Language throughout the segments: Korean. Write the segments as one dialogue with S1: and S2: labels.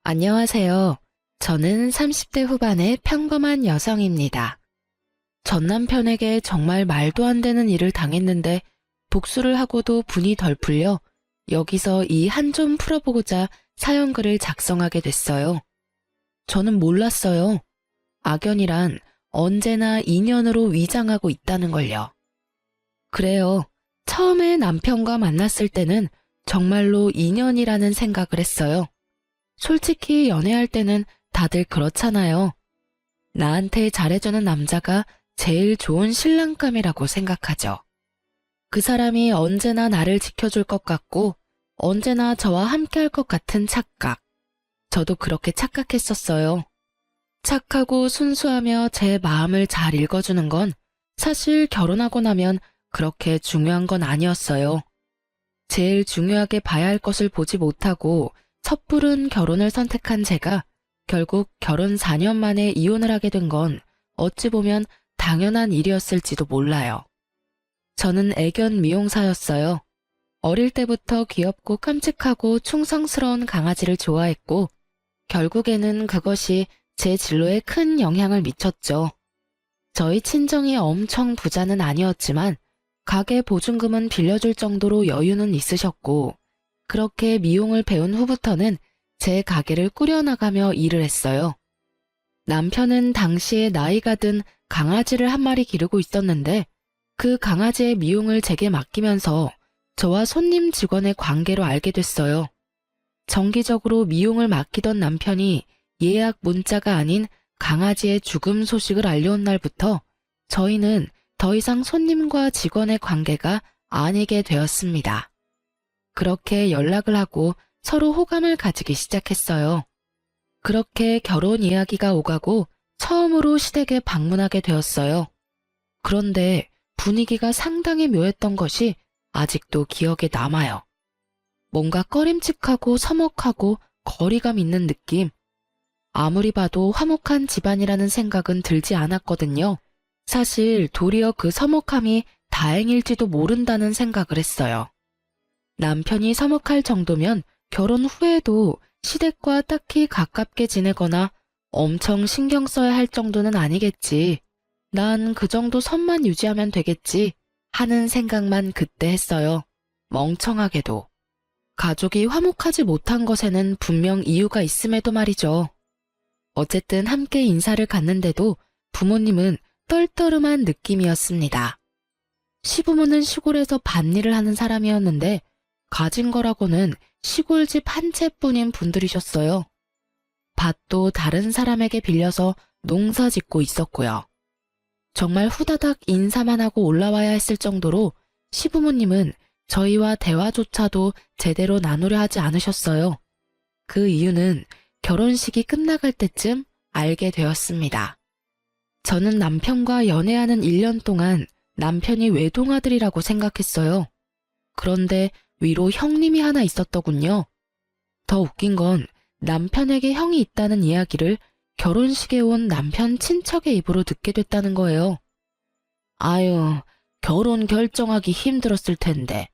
S1: 안녕하세요. 저는 30대 후반의 평범한 여성입니다. 전 남편에게 정말 말도 안 되는 일을 당했는데 복수를 하고도 분이 덜 풀려 여기서 이 한 좀 풀어보고자 사연글을 작성하게 됐어요. 저는 몰랐어요. 악연이란 언제나 인연으로 위장하고 있다는 걸요. 그래요. 처음에 남편과 만났을 때는 정말로 인연이라는 생각을 했어요. 솔직히 연애할 때는 다들 그렇잖아요. 나한테 잘해주는 남자가 제일 좋은 신랑감이라고 생각하죠. 그 사람이 언제나 나를 지켜줄 것 같고 언제나 저와 함께할 것 같은 착각. 저도 그렇게 착각했었어요. 착하고 순수하며 제 마음을 잘 읽어주는 건 사실 결혼하고 나면 그렇게 중요한 건 아니었어요. 제일 중요하게 봐야 할 것을 보지 못하고 섣부른 결혼을 선택한 제가 결국 결혼 4년 만에 이혼을 하게 된 건 어찌 보면 당연한 일이었을지도 몰라요. 저는 애견 미용사였어요. 어릴 때부터 귀엽고 깜찍하고 충성스러운 강아지를 좋아했고 결국에는 그것이 제 진로에 큰 영향을 미쳤죠. 저희 친정이 엄청 부자는 아니었지만 가게 보증금은 빌려줄 정도로 여유는 있으셨고 그렇게 미용을 배운 후부터는 제 가게를 꾸려나가며 일을 했어요. 남편은 당시에 나이가 든 강아지를 한 마리 기르고 있었는데 그 강아지의 미용을 제게 맡기면서 저와 손님 직원의 관계로 알게 됐어요. 정기적으로 미용을 맡기던 남편이 예약 문자가 아닌 강아지의 죽음 소식을 알려온 날부터 저희는 더 이상 손님과 직원의 관계가 아니게 되었습니다. 그렇게 연락을 하고 서로 호감을 가지기 시작했어요. 그렇게 결혼 이야기가 오가고 처음으로 시댁에 방문하게 되었어요. 그런데 분위기가 상당히 묘했던 것이 아직도 기억에 남아요. 뭔가 꺼림칙하고 서먹하고 거리감 있는 느낌. 아무리 봐도 화목한 집안이라는 생각은 들지 않았거든요. 사실 도리어 그 서먹함이 다행일지도 모른다는 생각을 했어요. 남편이 서먹할 정도면 결혼 후에도 시댁과 딱히 가깝게 지내거나 엄청 신경 써야 할 정도는 아니겠지. 난 그 정도 선만 유지하면 되겠지 하는 생각만 그때 했어요. 멍청하게도. 가족이 화목하지 못한 것에는 분명 이유가 있음에도 말이죠. 어쨌든 함께 인사를 갔는데도 부모님은 떨떠름한 느낌이었습니다. 시부모는 시골에서 밭일을 하는 사람이었는데 가진 거라고는 시골집 한 채뿐인 분들이셨어요. 밭도 다른 사람에게 빌려서 농사 짓고 있었고요. 정말 후다닥 인사만 하고 올라와야 했을 정도로 시부모님은 저희와 대화조차도 제대로 나누려 하지 않으셨어요. 그 이유는 결혼식이 끝나갈 때쯤 알게 되었습니다. 저는 남편과 연애하는 1년 동안 남편이 외동아들이라고 생각했어요. 그런데 위로 형님이 하나 있었더군요. 더 웃긴 건 남편에게 형이 있다는 이야기를 결혼식에 온 남편 친척의 입으로 듣게 됐다는 거예요. 아유, 결혼 결정하기 힘들었을 텐데.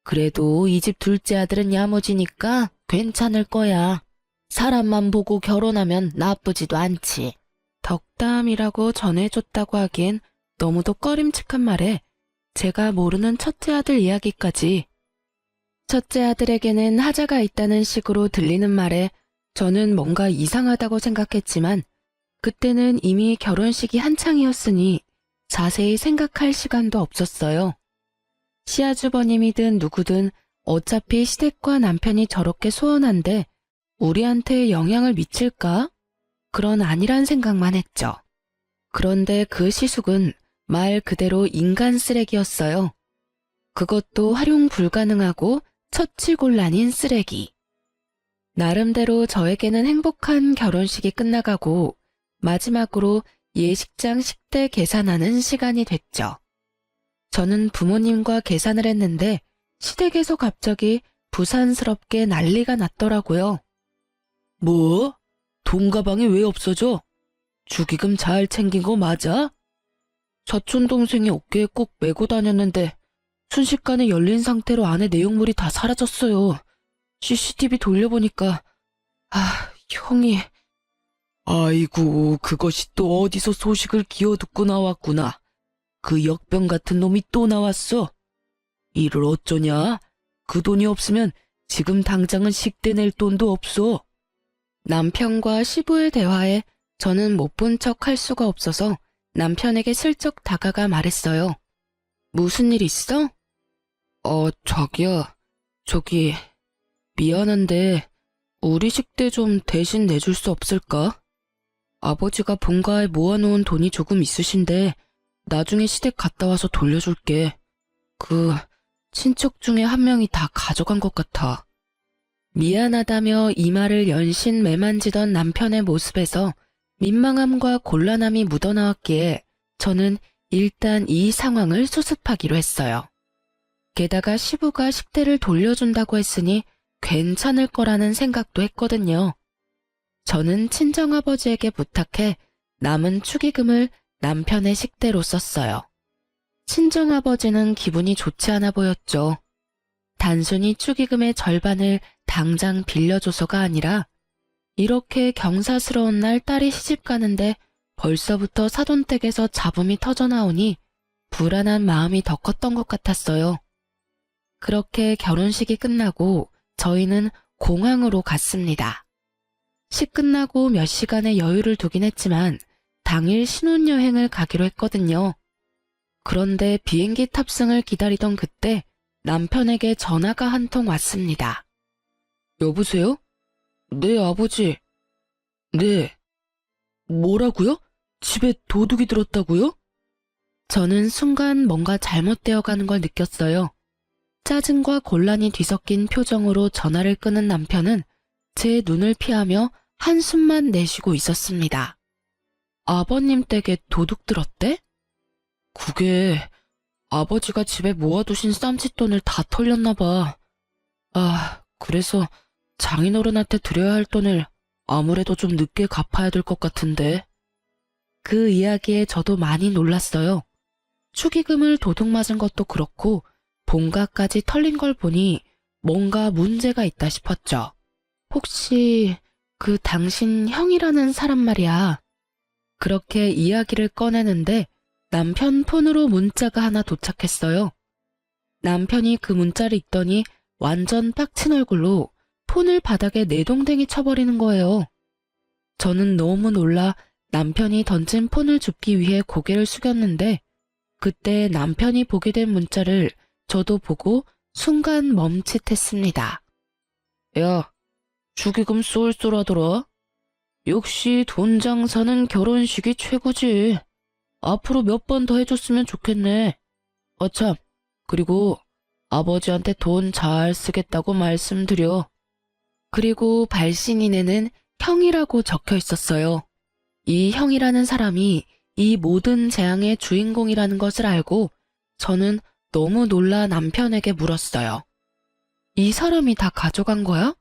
S1: 그래도 이 집 둘째 아들은 야무지니까 괜찮을 거야. 사람만 보고 결혼하면 나쁘지도 않지. 덕담이라고 전해줬다고 하기엔 너무도 꺼림칙한 말에 제가 모르는 첫째 아들 이야기까지. 첫째 아들에게는 하자가 있다는 식으로 들리는 말에 저는 뭔가 이상하다고 생각했지만 그때는 이미 결혼식이 한창이었으니 자세히 생각할 시간도 없었어요. 시아주버님이든 누구든 어차피 시댁과 남편이 저렇게 소원한데 우리한테 영향을 미칠까? 그런 아니란 생각만 했죠. 그런데 그 시숙은 말 그대로 인간 쓰레기였어요. 그것도 활용 불가능하고 처치곤란인 쓰레기. 나름대로 저에게는 행복한 결혼식이 끝나가고 마지막으로 예식장 식대 계산하는 시간이 됐죠. 저는 부모님과 계산을 했는데 시댁에서 갑자기 부산스럽게 난리가 났더라고요. 뭐? 돈 가방이 왜 없어져? 축의금 잘 챙긴 거 맞아? 사촌 동생이 어깨에 꼭 메고 다녔는데 순식간에 열린 상태로 안에 내용물이 다 사라졌어요. CCTV 돌려보니까 형이, 아이고, 그것이 또 어디서 소식을 기어듣고 나왔구나. 그 역병 같은 놈이 또 나왔어. 이를 어쩌냐? 그 돈이 없으면 지금 당장은 식대 낼 돈도 없어. 남편과 시부의 대화에 저는 못 본 척 할 수가 없어서 남편에게 슬쩍 다가가 말했어요. 무슨 일 있어? 자기야, 저기, 미안한데, 우리 식대 좀 대신 내줄 수 없을까? 아버지가 본가에 모아놓은 돈이 조금 있으신데, 나중에 시댁 갔다 와서 돌려줄게. 친척 중에 한 명이 다 가져간 것 같아. 미안하다며 이마를 연신 매만지던 남편의 모습에서 민망함과 곤란함이 묻어나왔기에 저는 일단 이 상황을 수습하기로 했어요. 게다가 시부가 식대를 돌려준다고 했으니 괜찮을 거라는 생각도 했거든요. 저는 친정아버지에게 부탁해 남은 축의금을 남편의 식대로 썼어요. 친정아버지는 기분이 좋지 않아 보였죠. 단순히 축의금의 절반을 당장 빌려줘서가 아니라 이렇게 경사스러운 날 딸이 시집 가는데 벌써부터 사돈댁에서 잡음이 터져나오니 불안한 마음이 더 컸던 것 같았어요. 그렇게 결혼식이 끝나고 저희는 공항으로 갔습니다. 식 끝나고 몇 시간의 여유를 두긴 했지만 당일 신혼여행을 가기로 했거든요. 그런데 비행기 탑승을 기다리던 그때 남편에게 전화가 한 통 왔습니다. 여보세요? 네, 아버지. 네. 뭐라고요? 집에 도둑이 들었다고요? 저는 순간 뭔가 잘못되어 가는 걸 느꼈어요. 짜증과 곤란이 뒤섞인 표정으로 전화를 끄는 남편은 제 눈을 피하며 한숨만 내쉬고 있었습니다. 아버님 댁에 도둑 들었대? 그게 아버지가 집에 모아두신 쌈짓돈을 다 털렸나 봐. 그래서 장인어른한테 드려야 할 돈을 아무래도 좀 늦게 갚아야 될 것 같은데. 그 이야기에 저도 많이 놀랐어요. 축의금을 도둑 맞은 것도 그렇고 본가까지 털린 걸 보니 뭔가 문제가 있다 싶었죠. 혹시 그 당신 형이라는 사람 말이야. 그렇게 이야기를 꺼내는데 남편 폰으로 문자가 하나 도착했어요. 남편이 그 문자를 읽더니 완전 빡친 얼굴로 폰을 바닥에 내동댕이 쳐버리는 거예요. 저는 너무 놀라 남편이 던진 폰을 줍기 위해 고개를 숙였는데 그때 남편이 보게 된 문자를 저도 보고 순간 멈칫했습니다. 야, 축의금 쏠쏠하더라. 역시 돈 장사는 결혼식이 최고지. 앞으로 몇 번 더 해줬으면 좋겠네. 참, 그리고 아버지한테 돈 잘 쓰겠다고 말씀드려. 그리고 발신인에는 형이라고 적혀 있었어요. 이 형이라는 사람이 이 모든 재앙의 주인공이라는 것을 알고 저는 너무 놀라 남편에게 물었어요. 이 사람이 다 가져간 거야?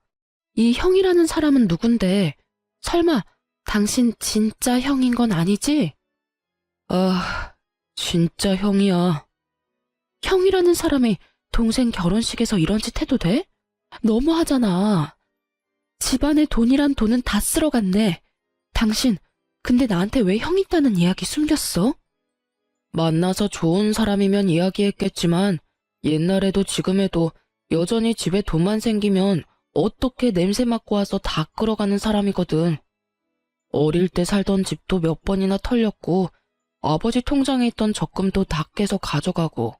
S1: 이 형이라는 사람은 누군데? 설마 당신 진짜 형인 건 아니지? 진짜 형이야. 형이라는 사람이 동생 결혼식에서 이런 짓 해도 돼? 너무하잖아. 집안에 돈이란 돈은 다 쓸어갔네. 당신, 근데 나한테 왜 형 있다는 이야기 숨겼어? 만나서 좋은 사람이면 이야기했겠지만 옛날에도 지금에도 여전히 집에 돈만 생기면 어떻게 냄새 맡고 와서 다 끌어가는 사람이거든. 어릴 때 살던 집도 몇 번이나 털렸고 아버지 통장에 있던 적금도 다 깨서 가져가고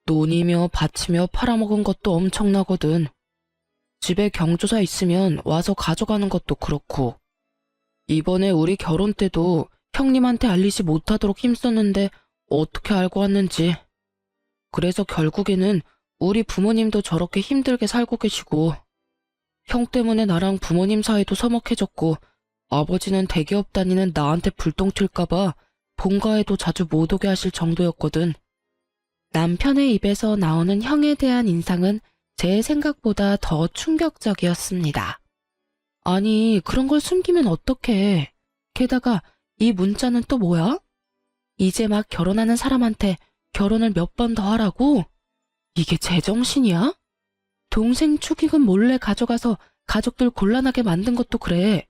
S1: 논이며 밭이며 팔아먹은 것도 엄청나거든. 집에 경조사 있으면 와서 가져가는 것도 그렇고 이번에 우리 결혼 때도 형님한테 알리지 못하도록 힘썼는데 어떻게 알고 왔는지. 그래서 결국에는 우리 부모님도 저렇게 힘들게 살고 계시고 형 때문에 나랑 부모님 사이도 서먹해졌고 아버지는 대기업 다니는 나한테 불똥 튈까봐 본가에도 자주 못 오게 하실 정도였거든. 남편의 입에서 나오는 형에 대한 인상은 제 생각보다 더 충격적이었습니다. 아니, 그런 걸 숨기면 어떡해. 게다가 이 문자는 또 뭐야? 이제 막 결혼하는 사람한테 결혼을 몇 번 더 하라고? 이게 제정신이야? 동생 축의금 몰래 가져가서 가족들 곤란하게 만든 것도 그래.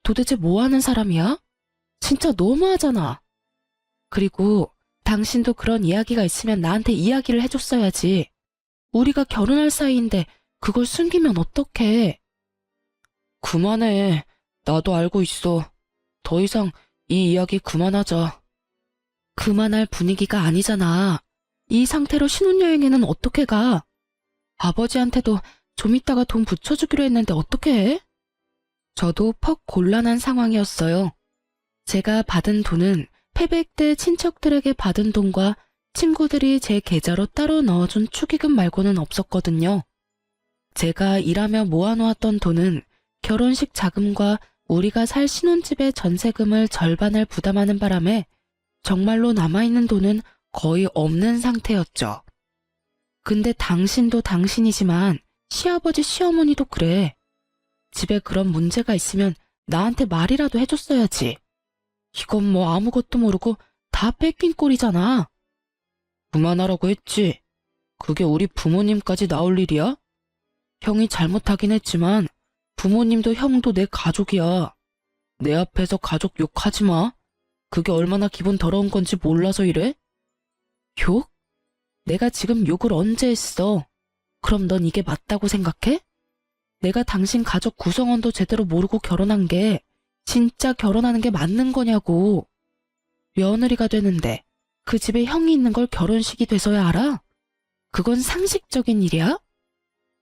S1: 도대체 뭐 하는 사람이야? 진짜 너무하잖아. 그리고 당신도 그런 이야기가 있으면 나한테 이야기를 해줬어야지. 우리가 결혼할 사이인데 그걸 숨기면 어떡해. 그만해. 나도 알고 있어. 더 이상 이 이야기 그만하자. 그만할 분위기가 아니잖아. 이 상태로 신혼여행에는 어떻게 가? 아버지한테도 좀 이따가 돈 붙여주기로 했는데 어떻게 해? 저도 퍽 곤란한 상황이었어요. 제가 받은 돈은 패백 때 친척들에게 받은 돈과 친구들이 제 계좌로 따로 넣어준 축의금 말고는 없었거든요. 제가 일하며 모아놓았던 돈은 결혼식 자금과 우리가 살 신혼집의 전세금을 절반을 부담하는 바람에 정말로 남아있는 돈은 거의 없는 상태였죠. 근데 당신도 당신이지만 시아버지 시어머니도 그래. 집에 그런 문제가 있으면 나한테 말이라도 해줬어야지. 이건 뭐 아무것도 모르고 다 뺏긴 꼴이잖아. 그만하라고 했지. 그게 우리 부모님까지 나올 일이야? 형이 잘못하긴 했지만 부모님도 형도 내 가족이야. 내 앞에서 가족 욕하지 마. 그게 얼마나 기분 더러운 건지 몰라서 이래? 욕? 내가 지금 욕을 언제 했어? 그럼 넌 이게 맞다고 생각해? 내가 당신 가족 구성원도 제대로 모르고 결혼한 게 진짜 결혼하는 게 맞는 거냐고. 며느리가 되는데 그 집에 형이 있는 걸 결혼식이 돼서야 알아? 그건 상식적인 일이야?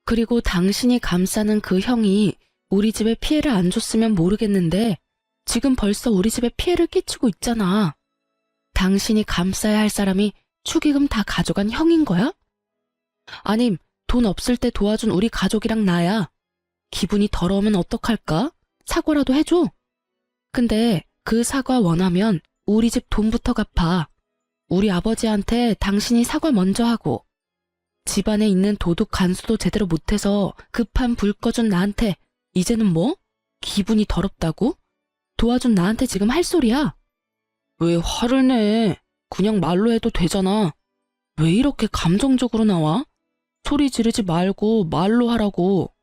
S1: 그리고 당신이 감싸는 그 형이 우리 집에 피해를 안 줬으면 모르겠는데 지금 벌써 우리 집에 피해를 끼치고 있잖아. 당신이 감싸야 할 사람이 축의금 다 가져간 형인 거야? 아님 돈 없을 때 도와준 우리 가족이랑 나야. 기분이 더러우면 어떡할까? 사과라도 해줘. 근데 그 사과 원하면 우리 집 돈부터 갚아. 우리 아버지한테 당신이 사과 먼저 하고 집안에 있는 도둑 간수도 제대로 못해서 급한 불 꺼준 나한테 이제는 뭐? 기분이 더럽다고? 도와준 나한테 지금 할 소리야? 왜 화를 내? 그냥 말로 해도 되잖아. 왜 이렇게 감정적으로 나와? 소리 지르지 말고 말로 하라고.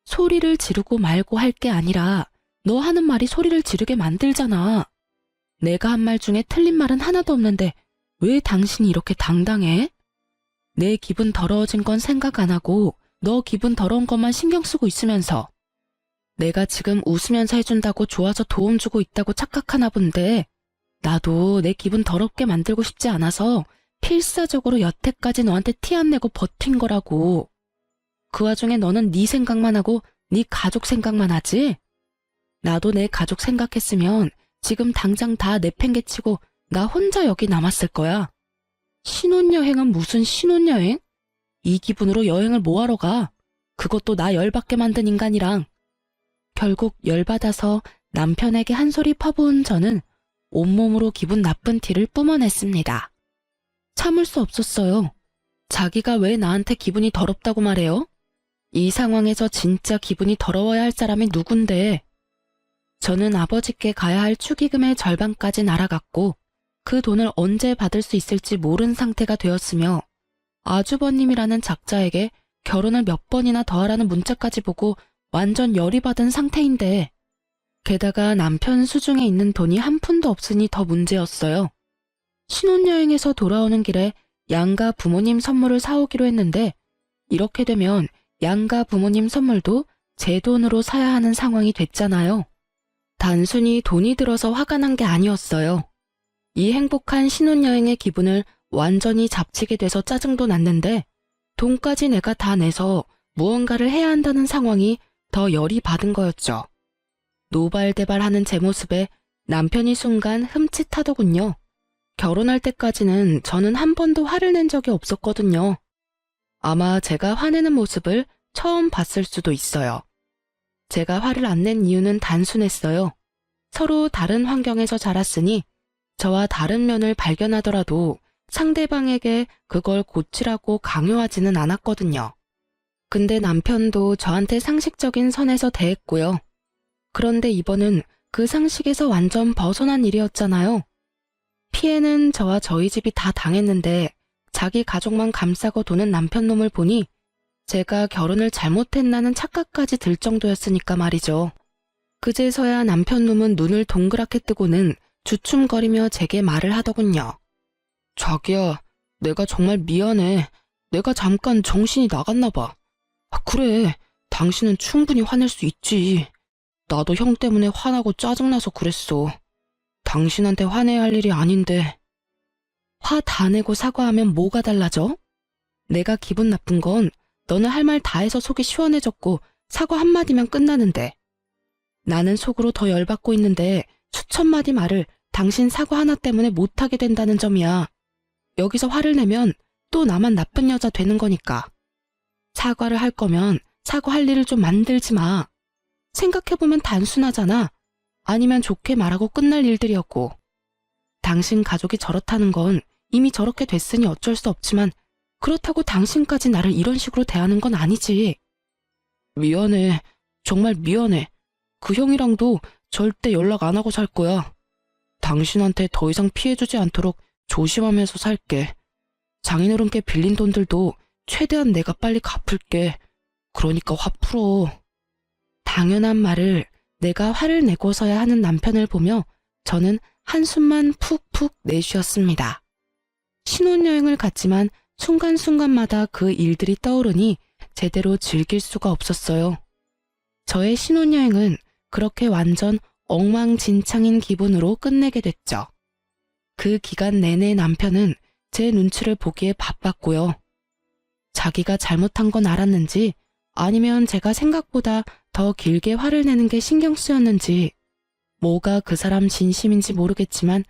S1: 소리를 지르고 말고 할 게 아니라 너 하는 말이 소리를 지르게 만들잖아. 내가 한 말 중에 틀린 말은 하나도 없는데 왜 당신이 이렇게 당당해? 내 기분 더러워진 건 생각 안 하고 너 기분 더러운 것만 신경 쓰고 있으면서 내가 지금 웃으면서 해준다고 좋아서 도움 주고 있다고 착각하나 본데 나도 내 기분 더럽게 만들고 싶지 않아서 필사적으로 여태까지 너한테 티 안 내고 버틴 거라고. 그 와중에 너는 네 생각만 하고 네 가족 생각만 하지? 나도 내 가족 생각했으면 지금 당장 다 내팽개치고 나 혼자 여기 남았을 거야. 신혼여행은 무슨 신혼여행? 이 기분으로 여행을 뭐하러 가? 그것도 나 열받게 만든 인간이랑. 결국 열받아서 남편에게 한 소리 퍼부은 저는 온몸으로 기분 나쁜 티를 뿜어냈습니다. 참을 수 없었어요. 자기가 왜 나한테 기분이 더럽다고 말해요? 이 상황에서 진짜 기분이 더러워야 할 사람이 누군데. 저는 아버지께 가야 할 축의금의 절반까지 날아갔고 그 돈을 언제 받을 수 있을지 모른 상태가 되었으며 아주버님이라는 작자에게 결혼을 몇 번이나 더 하라는 문자까지 보고 완전 열이 받은 상태인데 게다가 남편 수중에 있는 돈이 한 푼도 없으니 더 문제였어요. 신혼여행에서 돌아오는 길에 양가 부모님 선물을 사오기로 했는데 이렇게 되면 양가 부모님 선물도 제 돈으로 사야 하는 상황이 됐잖아요. 단순히 돈이 들어서 화가 난 게 아니었어요. 이 행복한 신혼여행의 기분을 완전히 잡치게 돼서 짜증도 났는데 돈까지 내가 다 내서 무언가를 해야 한다는 상황이 더 열이 받은 거였죠. 노발대발하는 제 모습에 남편이 순간 흠칫하더군요. 결혼할 때까지는 저는 한 번도 화를 낸 적이 없었거든요. 아마 제가 화내는 모습을 처음 봤을 수도 있어요. 제가 화를 안 낸 이유는 단순했어요. 서로 다른 환경에서 자랐으니 저와 다른 면을 발견하더라도 상대방에게 그걸 고치라고 강요하지는 않았거든요. 근데 남편도 저한테 상식적인 선에서 대했고요. 그런데 이번은 그 상식에서 완전 벗어난 일이었잖아요. 피해는 저와 저희 집이 다 당했는데 자기 가족만 감싸고 도는 남편 놈을 보니 제가 결혼을 잘못했나는 착각까지 들 정도였으니까 말이죠. 그제서야 남편 놈은 눈을 동그랗게 뜨고는 주춤거리며 제게 말을 하더군요. 자기야, 내가 정말 미안해. 내가 잠깐 정신이 나갔나 봐. 그래, 당신은 충분히 화낼 수 있지. 나도 형 때문에 화나고 짜증나서 그랬어. 당신한테 화내야 할 일이 아닌데. 화 다 내고 사과하면 뭐가 달라져? 내가 기분 나쁜 건 너는 할 말 다 해서 속이 시원해졌고 사과 한마디면 끝나는데. 나는 속으로 더 열받고 있는데 수천 마디 말을 당신 사과 하나 때문에 못하게 된다는 점이야. 여기서 화를 내면 또 나만 나쁜 여자 되는 거니까. 사과를 할 거면 사과할 일을 좀 만들지 마. 생각해보면 단순하잖아. 아니면 좋게 말하고 끝날 일들이었고. 당신 가족이 저렇다는 건 이미 저렇게 됐으니 어쩔 수 없지만 그렇다고 당신까지 나를 이런 식으로 대하는 건 아니지. 미안해. 정말 미안해. 그 형이랑도 절대 연락 안 하고 살 거야. 당신한테 더 이상 피해주지 않도록 조심하면서 살게. 장인어른께 빌린 돈들도 최대한 내가 빨리 갚을게. 그러니까 화 풀어. 당연한 말을 내가 화를 내고서야 하는 남편을 보며 저는 한숨만 푹푹 내쉬었습니다. 신혼여행을 갔지만 순간순간마다 그 일들이 떠오르니 제대로 즐길 수가 없었어요. 저의 신혼여행은 그렇게 완전 엉망진창인 기분으로 끝내게 됐죠. 그 기간 내내 남편은 제 눈치를 보기에 바빴고요. 자기가 잘못한 건 알았는지 아니면 제가 생각보다 더 길게 화를 내는 게 신경 쓰였는지 뭐가 그 사람 진심인지 모르겠지만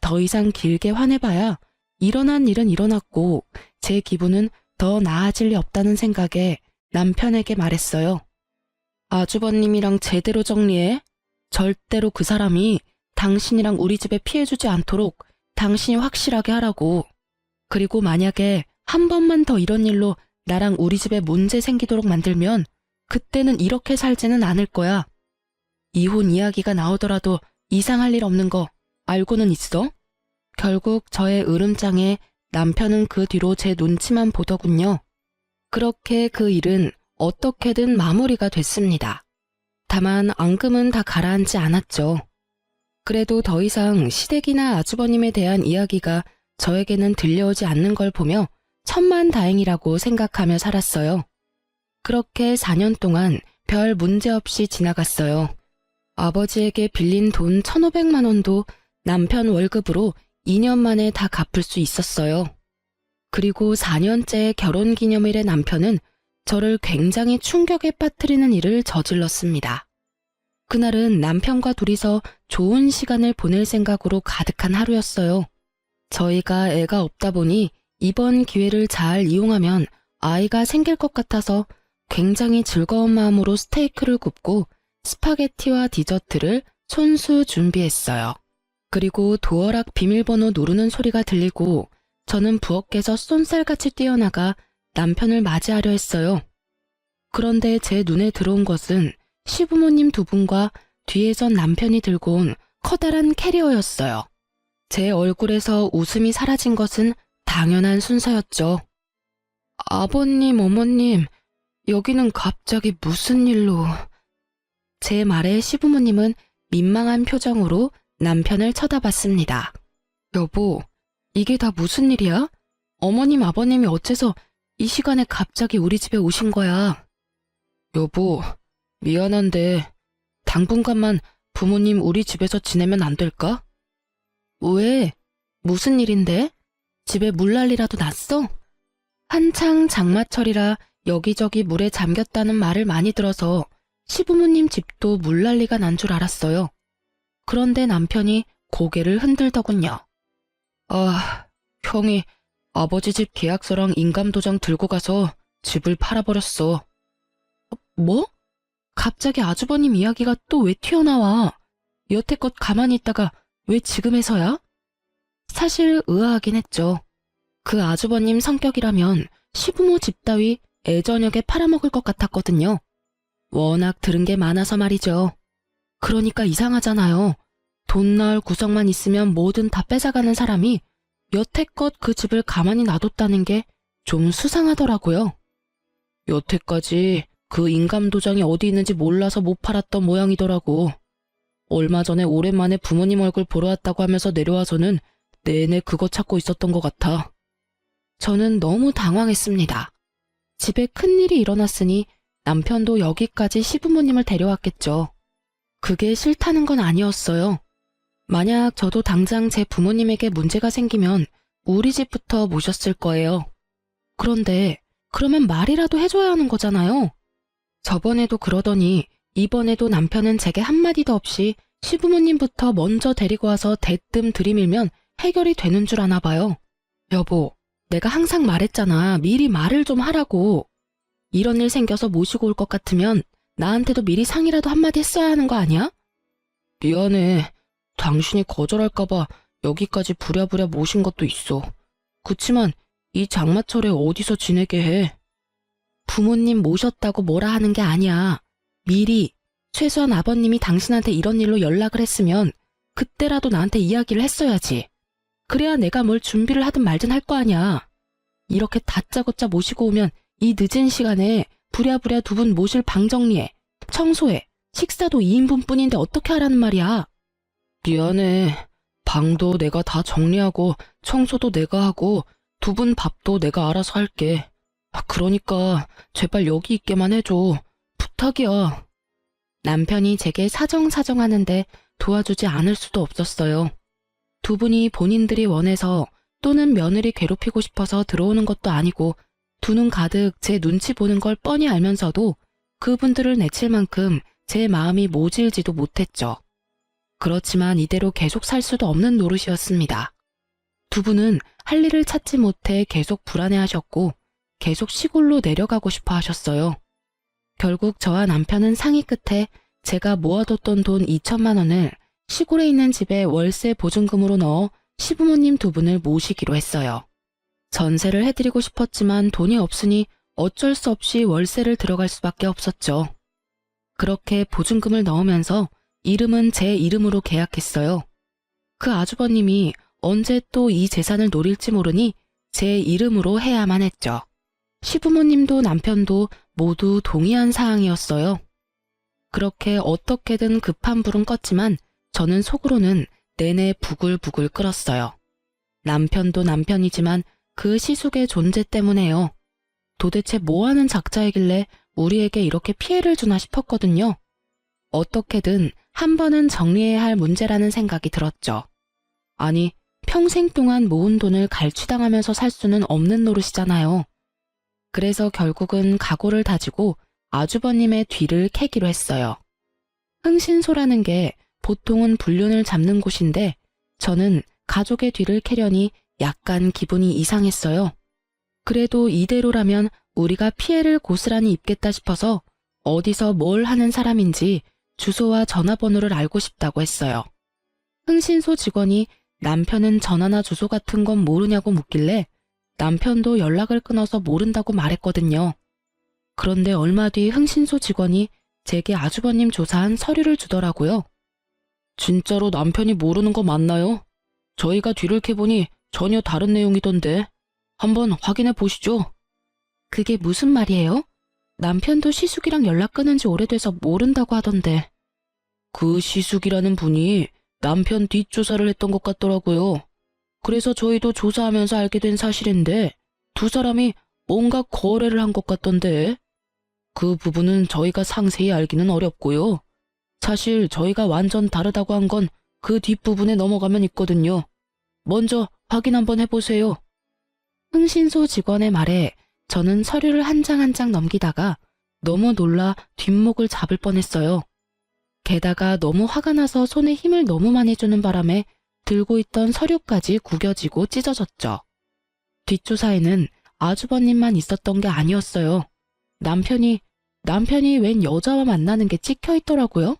S1: 더 이상 길게 화내봐야 일어난 일은 일어났고 제 기분은 더 나아질 리 없다는 생각에 남편에게 말했어요. 아주버님이랑 제대로 정리해. 절대로 그 사람이 당신이랑 우리 집에 피해주지 않도록 당신이 확실하게 하라고. 그리고 만약에 한 번만 더 이런 일로 나랑 우리 집에 문제 생기도록 만들면 그때는 이렇게 살지는 않을 거야. 이혼 이야기가 나오더라도 이상할 일 없는 거 알고는 있어? 결국 저의 으름장에 남편은 그 뒤로 제 눈치만 보더군요. 그렇게 그 일은 어떻게든 마무리가 됐습니다. 다만 앙금은 다 가라앉지 않았죠. 그래도 더 이상 시댁이나 아주버님에 대한 이야기가 저에게는 들려오지 않는 걸 보며 천만다행이라고 생각하며 살았어요. 그렇게 4년 동안 별 문제 없이 지나갔어요. 아버지에게 빌린 돈 1,500만 원도 남편 월급으로 2년 만에 다 갚을 수 있었어요. 그리고 4년째 결혼기념일에 남편은 저를 굉장히 충격에 빠뜨리는 일을 저질렀습니다. 그날은 남편과 둘이서 좋은 시간을 보낼 생각으로 가득한 하루였어요. 저희가 애가 없다 보니 이번 기회를 잘 이용하면 아이가 생길 것 같아서 굉장히 즐거운 마음으로 스테이크를 굽고 스파게티와 디저트를 손수 준비했어요. 그리고 도어락 비밀번호 누르는 소리가 들리고 저는 부엌에서 쏜살같이 뛰어나가 남편을 맞이하려 했어요. 그런데 제 눈에 들어온 것은 시부모님 두 분과 뒤에선 남편이 들고 온 커다란 캐리어였어요. 제 얼굴에서 웃음이 사라진 것은 당연한 순서였죠. 아버님, 어머님, 여기는 갑자기 무슨 일로... 제 말에 시부모님은 민망한 표정으로 남편을 쳐다봤습니다. 여보, 이게 다 무슨 일이야? 어머님, 아버님이 어째서 이 시간에 갑자기 우리 집에 오신 거야? 여보, 미안한데 당분간만 부모님 우리 집에서 지내면 안 될까? 왜? 무슨 일인데? 집에 물난리라도 났어? 한창 장마철이라 여기저기 물에 잠겼다는 말을 많이 들어서 시부모님 집도 물난리가 난 줄 알았어요. 그런데 남편이 고개를 흔들더군요. 아, 형이 아버지 집 계약서랑 인감도장 들고 가서 집을 팔아버렸어. 뭐? 갑자기 아주버님 이야기가 또 왜 튀어나와? 여태껏 가만히 있다가 왜 지금에서야? 사실 의아하긴 했죠. 그 아주버님 성격이라면 시부모 집 따위 애저녁에 팔아먹을 것 같았거든요. 워낙 들은 게 많아서 말이죠. 그러니까 이상하잖아요. 돈 나올 구석만 있으면 뭐든 다 뺏어가는 사람이 여태껏 그 집을 가만히 놔뒀다는 게 좀 수상하더라고요. 여태까지 그 인감 도장이 어디 있는지 몰라서 못 팔았던 모양이더라고. 얼마 전에 오랜만에 부모님 얼굴 보러 왔다고 하면서 내려와서는 내내 그거 찾고 있었던 것 같아. 저는 너무 당황했습니다. 집에 큰일이 일어났으니 남편도 여기까지 시부모님을 데려왔겠죠. 그게 싫다는 건 아니었어요. 만약 저도 당장 제 부모님에게 문제가 생기면 우리 집부터 모셨을 거예요. 그런데 그러면 말이라도 해줘야 하는 거잖아요. 저번에도 그러더니 이번에도 남편은 제게 한마디도 없이 시부모님부터 먼저 데리고 와서 대뜸 들이밀면 해결이 되는 줄 아나 봐요. 여보, 내가 항상 말했잖아. 미리 말을 좀 하라고. 이런 일 생겨서 모시고 올 것 같으면 나한테도 미리 상의라도 한마디 했어야 하는 거 아니야? 미안해. 당신이 거절할까봐 여기까지 부랴부랴 모신 것도 있어. 그치만 이 장마철에 어디서 지내게 해. 부모님 모셨다고 뭐라 하는 게 아니야. 미리, 최소한 아버님이 당신한테 이런 일로 연락을 했으면 그때라도 나한테 이야기를 했어야지. 그래야 내가 뭘 준비를 하든 말든 할 거 아니야. 이렇게 다짜고짜 모시고 오면 이 늦은 시간에 부랴부랴 두 분 모실 방 정리해, 청소해, 식사도 2인분 뿐인데 어떻게 하라는 말이야. 미안해. 방도 내가 다 정리하고 청소도 내가 하고 두 분 밥도 내가 알아서 할게. 그러니까 제발 여기 있게만 해줘. 부탁이야. 남편이 제게 사정사정하는데 도와주지 않을 수도 없었어요. 두 분이 본인들이 원해서 또는 며느리 괴롭히고 싶어서 들어오는 것도 아니고 두 눈 가득 제 눈치 보는 걸 뻔히 알면서도 그분들을 내칠 만큼 제 마음이 모질지도 못했죠. 그렇지만 이대로 계속 살 수도 없는 노릇이었습니다. 두 분은 할 일을 찾지 못해 계속 불안해하셨고 계속 시골로 내려가고 싶어 하셨어요. 결국 저와 남편은 상의 끝에 제가 모아뒀던 돈 2천만 원을 시골에 있는 집에 월세 보증금으로 넣어 시부모님 두 분을 모시기로 했어요. 전세를 해드리고 싶었지만 돈이 없으니 어쩔 수 없이 월세를 들어갈 수밖에 없었죠. 그렇게 보증금을 넣으면서 이름은 제 이름으로 계약했어요. 그 아주버님이 언제 또 이 재산을 노릴지 모르니 제 이름으로 해야만 했죠. 시부모님도 남편도 모두 동의한 사항이었어요. 그렇게 어떻게든 급한 불은 껐지만 저는 속으로는 내내 부글부글 끓었어요. 남편도 남편이지만 그 시숙의 존재 때문에요. 도대체 뭐하는 작자이길래 우리에게 이렇게 피해를 주나 싶었거든요. 어떻게든 한 번은 정리해야 할 문제라는 생각이 들었죠. 아니, 평생 동안 모은 돈을 갈취당하면서 살 수는 없는 노릇이잖아요. 그래서 결국은 각오를 다지고 아주버님의 뒤를 캐기로 했어요. 흥신소라는 게 보통은 불륜을 잡는 곳인데 저는 가족의 뒤를 캐려니 약간 기분이 이상했어요. 그래도 이대로라면 우리가 피해를 고스란히 입겠다 싶어서 어디서 뭘 하는 사람인지 주소와 전화번호를 알고 싶다고 했어요. 흥신소 직원이 남편은 전화나 주소 같은 건 모르냐고 묻길래 남편도 연락을 끊어서 모른다고 말했거든요. 그런데 얼마 뒤 흥신소 직원이 제게 아주버님 조사한 서류를 주더라고요. 진짜로 남편이 모르는 거 맞나요? 저희가 뒤를 캐보니 전혀 다른 내용이던데 한번 확인해 보시죠. 그게 무슨 말이에요? 남편도 시숙이랑 연락 끊은 지 오래돼서 모른다고 하던데. 그 시숙이라는 분이 남편 뒷조사를 했던 것 같더라고요. 그래서 저희도 조사하면서 알게 된 사실인데 두 사람이 뭔가 거래를 한 것 같던데. 그 부분은 저희가 상세히 알기는 어렵고요. 사실 저희가 완전 다르다고 한 건 그 뒷부분에 넘어가면 있거든요. 먼저 확인 한번 해보세요. 흥신소 직원의 말에 저는 서류를 한 장 한 장 넘기다가 너무 놀라 뒷목을 잡을 뻔했어요. 게다가 너무 화가 나서 손에 힘을 너무 많이 주는 바람에 들고 있던 서류까지 구겨지고 찢어졌죠. 뒷조사에는 아주버님만 있었던 게 아니었어요. 남편이 웬 여자와 만나는 게 찍혀 있더라고요.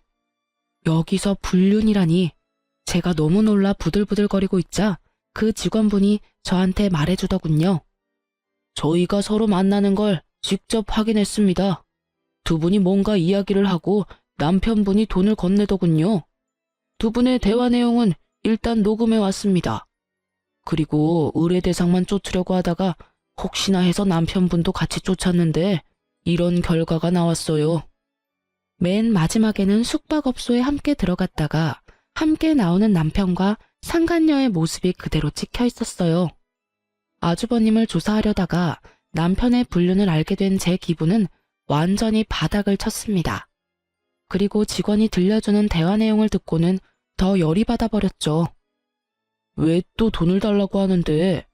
S1: 여기서 불륜이라니. 제가 너무 놀라 부들부들거리고 있자 그 직원분이 저한테 말해주더군요. 저희가 서로 만나는 걸 직접 확인했습니다. 두 분이 뭔가 이야기를 하고 남편분이 돈을 건네더군요. 두 분의 대화 내용은 일단 녹음해 왔습니다. 그리고 의뢰 대상만 쫓으려고 하다가 혹시나 해서 남편분도 같이 쫓았는데 이런 결과가 나왔어요. 맨 마지막에는 숙박업소에 함께 들어갔다가 함께 나오는 남편과 상간녀의 모습이 그대로 찍혀 있었어요. 아주버님을 조사하려다가 남편의 불륜을 알게 된 제 기분은 완전히 바닥을 쳤습니다. 그리고 직원이 들려주는 대화 내용을 듣고는 더 열이 받아버렸죠. 왜 또 돈을 달라고 하는데?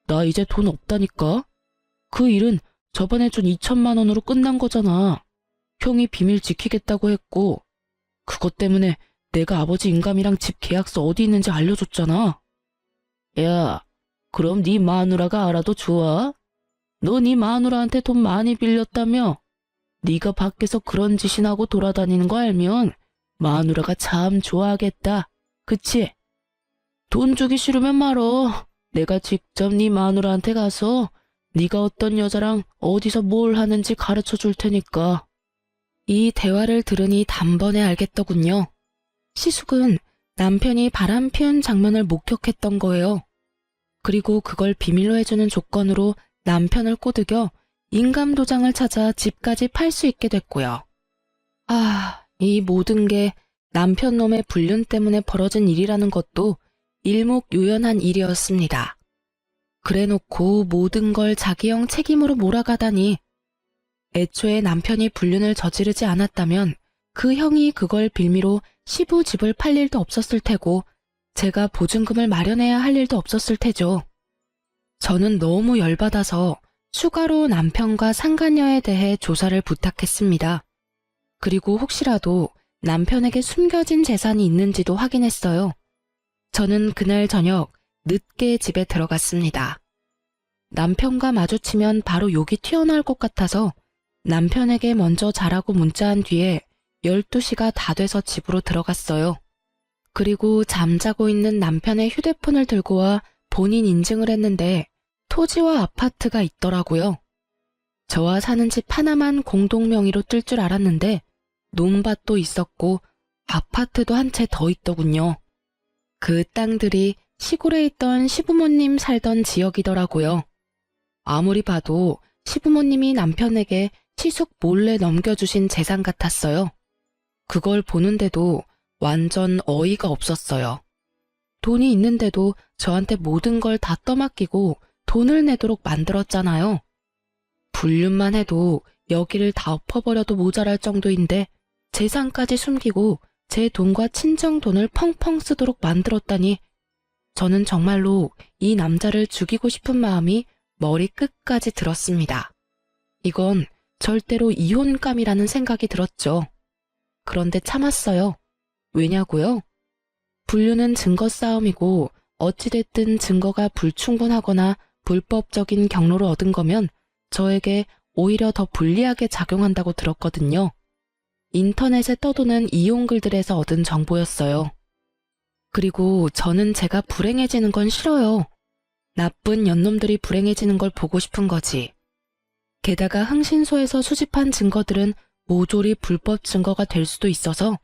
S1: 나 이제 돈 없다니까? 그 일은 저번에 준 2천만 원으로 끝난 거잖아. 형이 비밀 지키겠다고 했고 그것 때문에 내가 아버지 인감이랑 집 계약서 어디 있는지 알려줬잖아. 야, 그럼 네 마누라가 알아도 좋아? 너 네 마누라한테 돈 많이 빌렸다며? 네가 밖에서 그런 짓이나 하고 돌아다니는 거 알면 마누라가 참 좋아하겠다. 그치? 돈 주기 싫으면 말어. 내가 직접 네 마누라한테 가서 네가 어떤 여자랑 어디서 뭘 하는지 가르쳐 줄 테니까. 이 대화를 들으니 단번에 알겠더군요. 시숙은 남편이 바람 피운 장면을 목격했던 거예요. 그리고 그걸 비밀로 해주는 조건으로 남편을 꼬드겨 인감도장을 찾아 집까지 팔 수 있게 됐고요. 아, 이 모든 게 남편 놈의 불륜 때문에 벌어진 일이라는 것도 일목요연한 일이었습니다. 그래놓고 모든 걸 자기 형 책임으로 몰아가다니. 애초에 남편이 불륜을 저지르지 않았다면 그 형이 그걸 빌미로 시부집을 팔 일도 없었을 테고 제가 보증금을 마련해야 할 일도 없었을 테죠. 저는 너무 열받아서 추가로 남편과 상간녀에 대해 조사를 부탁했습니다. 그리고 혹시라도 남편에게 숨겨진 재산이 있는지도 확인했어요. 저는 그날 저녁 늦게 집에 들어갔습니다. 남편과 마주치면 바로 욕이 튀어나올 것 같아서 남편에게 먼저 자라고 문자한 뒤에 12시가 다 돼서 집으로 들어갔어요. 그리고 잠자고 있는 남편의 휴대폰을 들고 와 본인 인증을 했는데 토지와 아파트가 있더라고요. 저와 사는 집 하나만 공동 명의로 뜰 줄 알았는데 논밭도 있었고 아파트도 한 채 더 있더군요. 그 땅들이 시골에 있던 시부모님 살던 지역이더라고요. 아무리 봐도 시부모님이 남편에게 시숙 몰래 넘겨주신 재산 같았어요. 그걸 보는데도 완전 어이가 없었어요. 돈이 있는데도 저한테 모든 걸 다 떠맡기고 돈을 내도록 만들었잖아요. 불륜만 해도 여기를 다 엎어버려도 모자랄 정도인데 재산까지 숨기고 제 돈과 친정 돈을 펑펑 쓰도록 만들었다니 저는 정말로 이 남자를 죽이고 싶은 마음이 머리 끝까지 들었습니다. 이건 절대로 이혼감이라는 생각이 들었죠. 그런데 참았어요. 왜냐고요? 불륜은 증거 싸움이고 어찌됐든 증거가 불충분하거나 불법적인 경로를 얻은 거면 저에게 오히려 더 불리하게 작용한다고 들었거든요. 인터넷에 떠도는 이용글들에서 얻은 정보였어요. 그리고 저는 제가 불행해지는 건 싫어요. 나쁜 연놈들이 불행해지는 걸 보고 싶은 거지. 게다가 흥신소에서 수집한 증거들은 모조리 불법 증거가 될 수도 있어서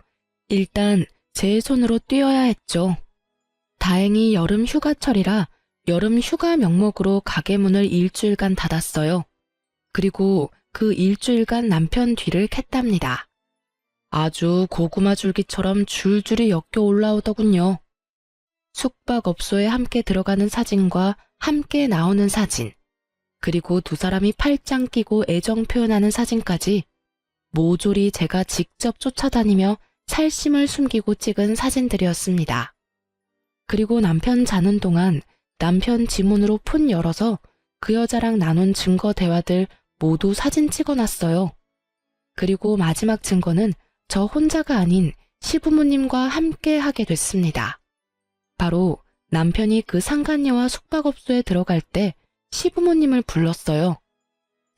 S1: 일단 제 손으로 띄어야 했죠. 다행히 여름 휴가철이라 여름 휴가 명목으로 가게 문을 일주일간 닫았어요. 그리고 그 일주일간 남편 뒤를 캤답니다. 아주 고구마 줄기처럼 줄줄이 엮여 올라오더군요. 숙박업소에 함께 들어가는 사진과 함께 나오는 사진, 그리고 두 사람이 팔짱 끼고 애정 표현하는 사진까지 모조리 제가 직접 쫓아다니며 살심을 숨기고 찍은 사진들이었습니다. 그리고 남편 자는 동안 남편 지문으로 폰 열어서 그 여자랑 나눈 증거 대화들 모두 사진 찍어놨어요. 그리고 마지막 증거는 저 혼자가 아닌 시부모님과 함께 하게 됐습니다. 바로 남편이 그 상간녀와 숙박업소에 들어갈 때 시부모님을 불렀어요.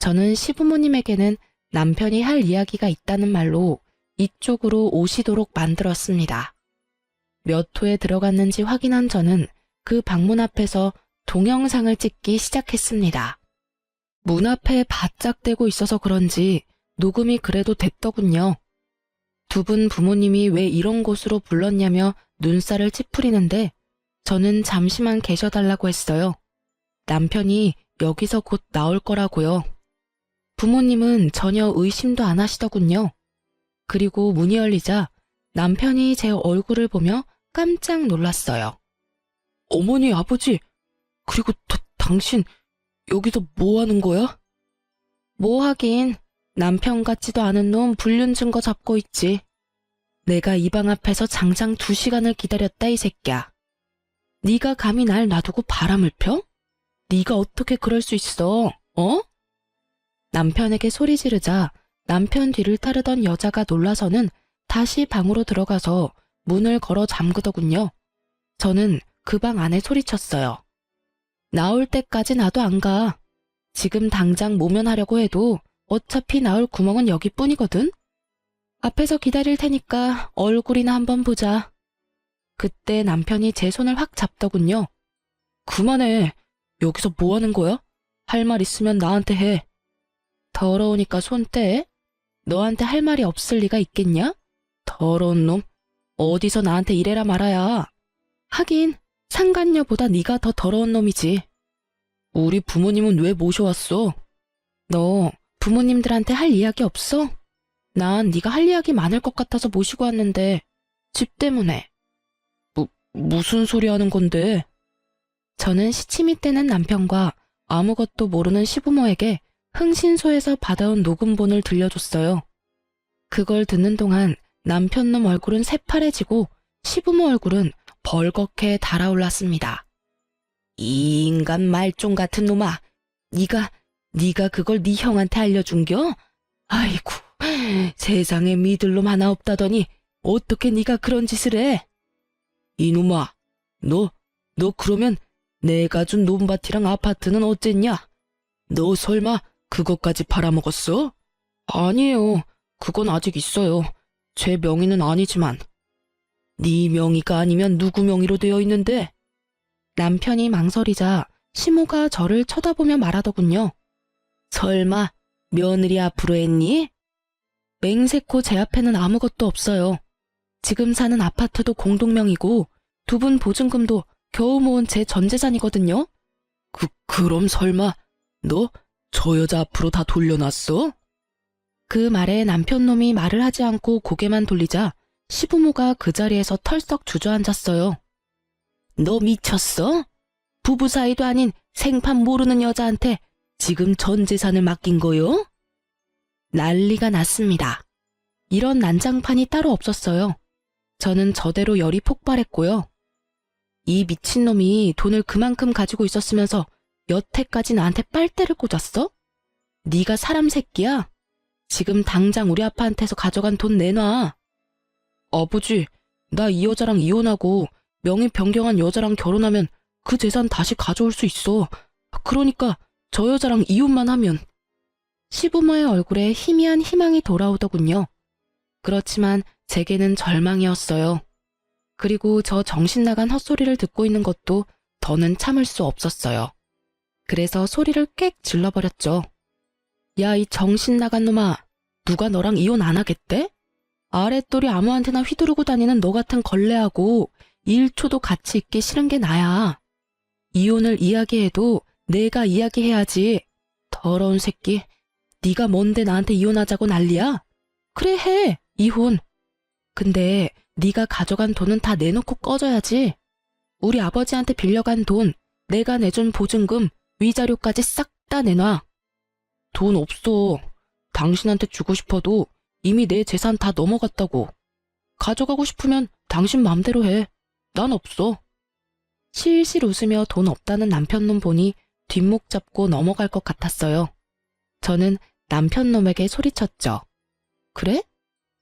S1: 저는 시부모님에게는 남편이 할 이야기가 있다는 말로 이쪽으로 오시도록 만들었습니다. 몇 호에 들어갔는지 확인한 저는 그 방문 앞에서 동영상을 찍기 시작했습니다. 문 앞에 바짝 대고 있어서 그런지 녹음이 그래도 됐더군요. 두 분 부모님이 왜 이런 곳으로 불렀냐며 눈살을 찌푸리는데 저는 잠시만 계셔달라고 했어요. 남편이 여기서 곧 나올 거라고요. 부모님은 전혀 의심도 안 하시더군요. 그리고 문이 열리자 남편이 제 얼굴을 보며 깜짝 놀랐어요. 어머니, 아버지, 그리고 당신 여기서 뭐 하는 거야? 뭐 하긴, 남편 같지도 않은 놈 불륜 증거 잡고 있지. 내가 이 방 앞에서 장장 2시간을 기다렸다, 이 새끼야. 네가 감히 날 놔두고 바람을 펴? 네가 어떻게 그럴 수 있어, 어? 남편에게 소리 지르자 남편 뒤를 따르던 여자가 놀라서는 다시 방으로 들어가서 문을 걸어 잠그더군요. 저는 그 방 안에 소리쳤어요. 나올 때까지 나도 안 가. 지금 당장 모면하려고 해도 어차피 나올 구멍은 여기뿐이거든. 앞에서 기다릴 테니까 얼굴이나 한번 보자. 그때 남편이 제 손을 확 잡더군요. 그만해. 여기서 뭐 하는 거야? 할 말 있으면 나한테 해. 더러우니까 손 떼? 너한테 할 말이 없을 리가 있겠냐? 더러운 놈. 어디서 나한테 이래라 말아야. 하긴 상간녀보다 네가 더 더러운 놈이지. 우리 부모님은 왜 모셔왔어? 너 부모님들한테 할 이야기 없어? 난 네가 할 이야기 많을 것 같아서 모시고 왔는데 집 때문에. 무슨 소리 하는 건데? 저는 시침이 떼는 남편과 아무것도 모르는 시부모에게 흥신소에서 받아온 녹음본을 들려줬어요. 그걸 듣는 동안 남편놈 얼굴은 새파래지고 시부모 얼굴은 벌겋게 달아올랐습니다. 이 인간 말종 같은 놈아, 네가 그걸 네 형한테 알려준겨? 아이고, 세상에 믿을 놈 하나 없다더니 어떻게 네가 그런 짓을 해? 이놈아, 너 그러면 내가 준 논밭이랑 아파트는 어쨌냐? 너 설마 그것까지 팔아먹었어? 아니에요. 그건 아직 있어요. 제 명의는 아니지만. 네 명의가 아니면 누구 명의로 되어 있는데? 남편이 망설이자 시모가 저를 쳐다보며 말하더군요. 설마 며느리 앞으로 했니? 맹세코 제 앞에는 아무것도 없어요. 지금 사는 아파트도 공동명의고 두 분 보증금도 겨우 모은 제 전 재산이거든요. 그럼 설마 너 저 여자 앞으로 다 돌려놨어? 그 말에 남편놈이 말을 하지 않고 고개만 돌리자 시부모가 그 자리에서 털썩 주저앉았어요. 너 미쳤어? 부부 사이도 아닌 생판 모르는 여자한테 지금 전 재산을 맡긴 거요? 난리가 났습니다. 이런 난장판이 따로 없었어요. 저는 저대로 열이 폭발했고요. 이 미친놈이 돈을 그만큼 가지고 있었으면서 여태까지 나한테 빨대를 꽂았어? 네가 사람 새끼야? 지금 당장 우리 아빠한테서 가져간 돈 내놔. 아버지, 나 이 여자랑 이혼하고 명의 변경한 여자랑 결혼하면 그 재산 다시 가져올 수 있어. 그러니까 저 여자랑 이혼만 하면. 시부모의 얼굴에 희미한 희망이 돌아오더군요. 그렇지만 제게는 절망이었어요. 그리고 저 정신 나간 헛소리를 듣고 있는 것도 더는 참을 수 없었어요. 그래서 소리를 꽥 질러버렸죠. 야, 이 정신 나간 놈아, 누가 너랑 이혼 안 하겠대? 아랫돌이 아무한테나 휘두르고 다니는 너 같은 걸레하고 1초도 같이 있기 싫은 게 나야. 이혼을 이야기해도 내가 이야기해야지. 더러운 새끼, 네가 뭔데 나한테 이혼하자고 난리야? 그래, 해, 이혼. 근데 네가 가져간 돈은 다 내놓고 꺼져야지. 우리 아버지한테 빌려간 돈, 내가 내준 보증금, 위자료까지 싹 다 내놔. 돈 없어. 당신한테 주고 싶어도 이미 내 재산 다 넘어갔다고. 가져가고 싶으면 당신 맘대로 해. 난 없어. 실실 웃으며 돈 없다는 남편놈 보니 뒷목 잡고 넘어갈 것 같았어요. 저는 남편놈에게 소리쳤죠. 그래?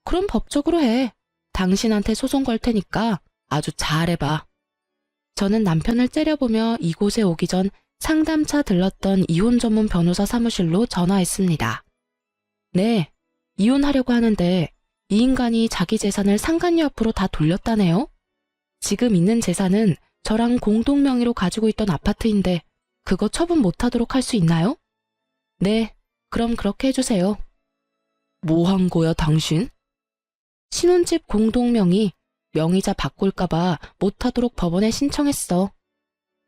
S1: 그럼 법적으로 해. 당신한테 소송 걸 테니까 아주 잘해봐. 저는 남편을 째려보며 이곳에 오기 전 상담차 들렀던 이혼 전문 변호사 사무실로 전화했습니다. 네, 이혼하려고 하는데 이 인간이 자기 재산을 상간녀 앞으로 다 돌렸다네요. 지금 있는 재산은 저랑 공동명의로 가지고 있던 아파트인데 그거 처분 못하도록 할 수 있나요? 네, 그럼 그렇게 해주세요. 뭐 한 거야, 당신? 신혼집 공동명의, 명의자 바꿀까봐 못하도록 법원에 신청했어.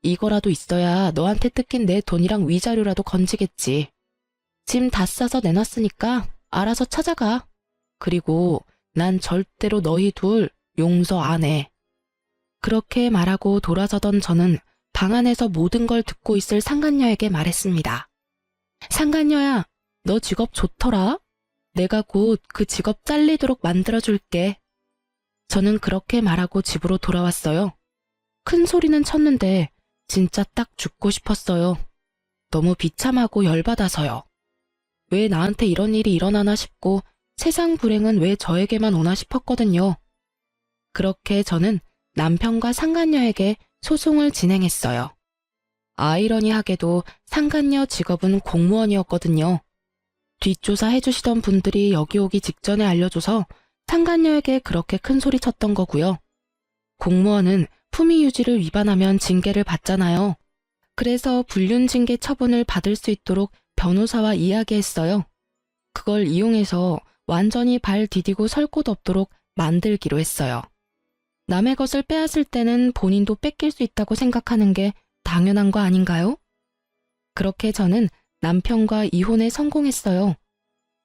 S1: 이거라도 있어야 너한테 뜯긴 내 돈이랑 위자료라도 건지겠지. 짐 다 싸서 내놨으니까 알아서 찾아가. 그리고 난 절대로 너희 둘 용서 안 해. 그렇게 말하고 돌아서던 저는 방 안에서 모든 걸 듣고 있을 상간녀에게 말했습니다. 상간녀야, 너 직업 좋더라. 내가 곧 그 직업 잘리도록 만들어줄게. 저는 그렇게 말하고 집으로 돌아왔어요. 큰 소리는 쳤는데 진짜 딱 죽고 싶었어요. 너무 비참하고 열받아서요. 왜 나한테 이런 일이 일어나나 싶고 세상 불행은 왜 저에게만 오나 싶었거든요. 그렇게 저는 남편과 상간녀에게 소송을 진행했어요. 아이러니하게도 상간녀 직업은 공무원이었거든요. 뒷조사 해주시던 분들이 여기 오기 직전에 알려줘서 상간녀에게 그렇게 큰 소리 쳤던 거고요. 공무원은 품위 유지를 위반하면 징계를 받잖아요. 그래서 불륜징계 처분을 받을 수 있도록 변호사와 이야기했어요. 그걸 이용해서 완전히 발 디디고 설 곳 없도록 만들기로 했어요. 남의 것을 빼앗을 때는 본인도 뺏길 수 있다고 생각하는 게 당연한 거 아닌가요? 그렇게 저는 남편과 이혼에 성공했어요.